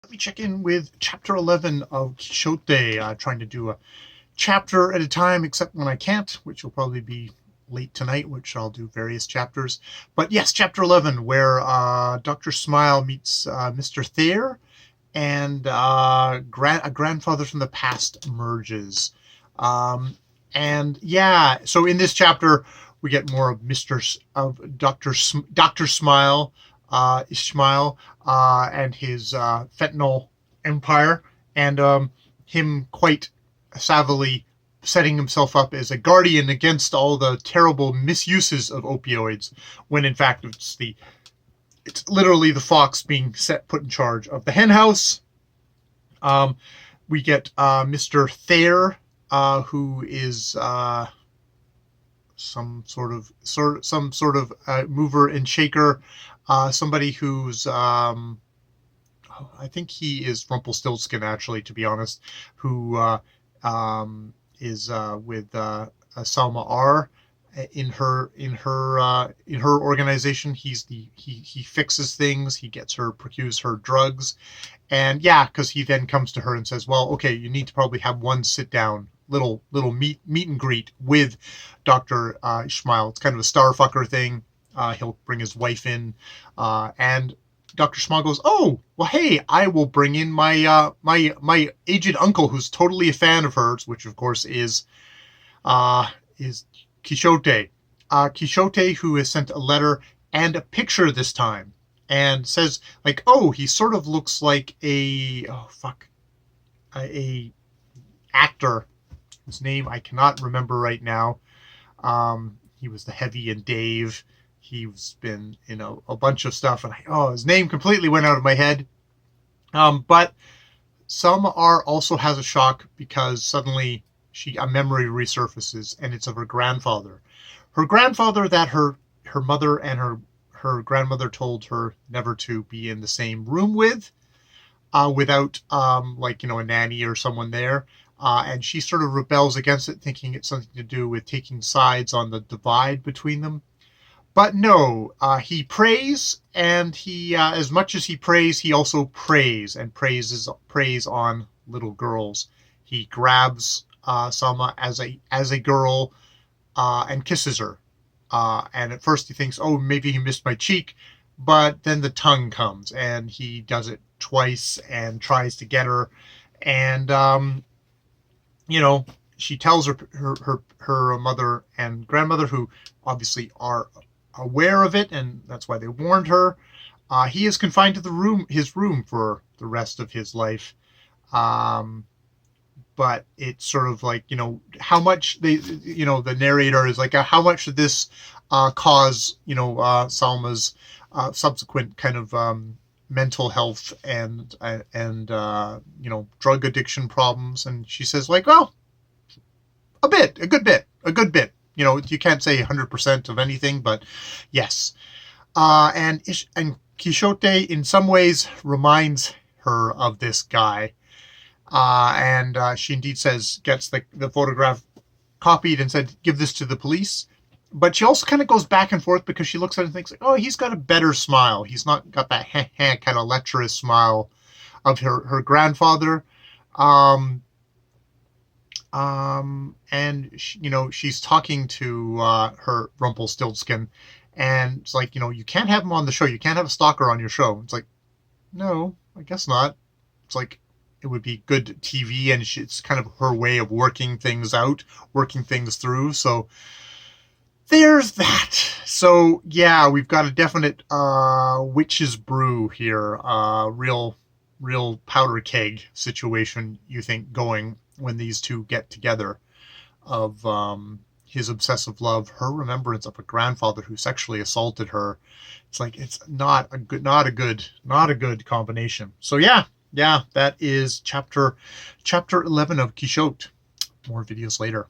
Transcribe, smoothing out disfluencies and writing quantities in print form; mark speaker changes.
Speaker 1: let me check in with chapter 11 of Qchtt. Trying to do a chapter at a time, except when I can't, which will probably be late tonight, which I'll do various chapters. But yes, chapter 11, where Dr. Smile meets Mr. Thayer, and a grandfather from the past emerges. And yeah, so in this chapter, we get more of Dr. Smile, Ishmael, and his fentanyl empire, and him quite savvily setting himself up as a guardian against all the terrible misuses of opioids, when in fact it's literally the fox being put in charge of the hen house. We get Mr. Thayer, who is some sort of mover and shaker, somebody who's I think he is Rumpelstiltskin, actually, to be honest, who is with Salma R in her organization. He fixes things. He procures her drugs, and yeah, because he then comes to her and says, well, okay, you need to probably have one sit down little meet and greet with Dr. Ishmael. It's kind of a starfucker thing. He'll bring his wife in, and Dr. Smile goes, oh, well, hey, I will bring in my my aged uncle, who's totally a fan of hers, which of course is Qchtt. Qchtt, who has sent a letter and a picture this time, and says, like, oh, he sort of looks like a actor. His name I cannot remember right now. He was the Heavy and Dave. He's been in a bunch of stuff, and his name completely went out of my head. But Selma R also has a shock because suddenly a memory resurfaces, and it's of her grandfather. Her grandfather that her mother and her grandmother told her never to be in the same room with, without a nanny or someone there. And she sort of rebels against it, thinking it's something to do with taking sides on the divide between them. But no, he prays, and he, as much as he prays, he also preys, and preys on little girls. He grabs Salma as a girl and kisses her. And at first he thinks, oh, maybe he missed my cheek, but then the tongue comes, and he does it twice and tries to get her, and she tells her mother and grandmother, who obviously are aware of it, and that's why they warned her. He is confined to his room for the rest of his life. But it's sort of like, how much the narrator is like, how much did this cause, Salma's subsequent kind of mental health and drug addiction problems. And she says, like, well, a good bit. You can't say 100% of anything, but yes. And Qchtt in some ways reminds her of this guy. And she indeed gets the photograph copied and said, give this to the police. But she also kind of goes back and forth, because she looks at it and thinks, like, oh, he's got a better smile. He's not got that kind of lecherous smile of her grandfather. And she's talking to her Rumpelstiltskin, and it's like, you can't have him on the show. You can't have a stalker on your show. It's like, no, I guess not. It's like, it would be good TV, and it's kind of her way of working things through. So there's that. So yeah, we've got a definite witch's brew here, real powder keg situation, you think, going when these two get together, of his obsessive love, her remembrance of a grandfather who sexually assaulted her. It's like, it's not a good combination. So yeah, that is chapter 11 of Qchtt. More videos later.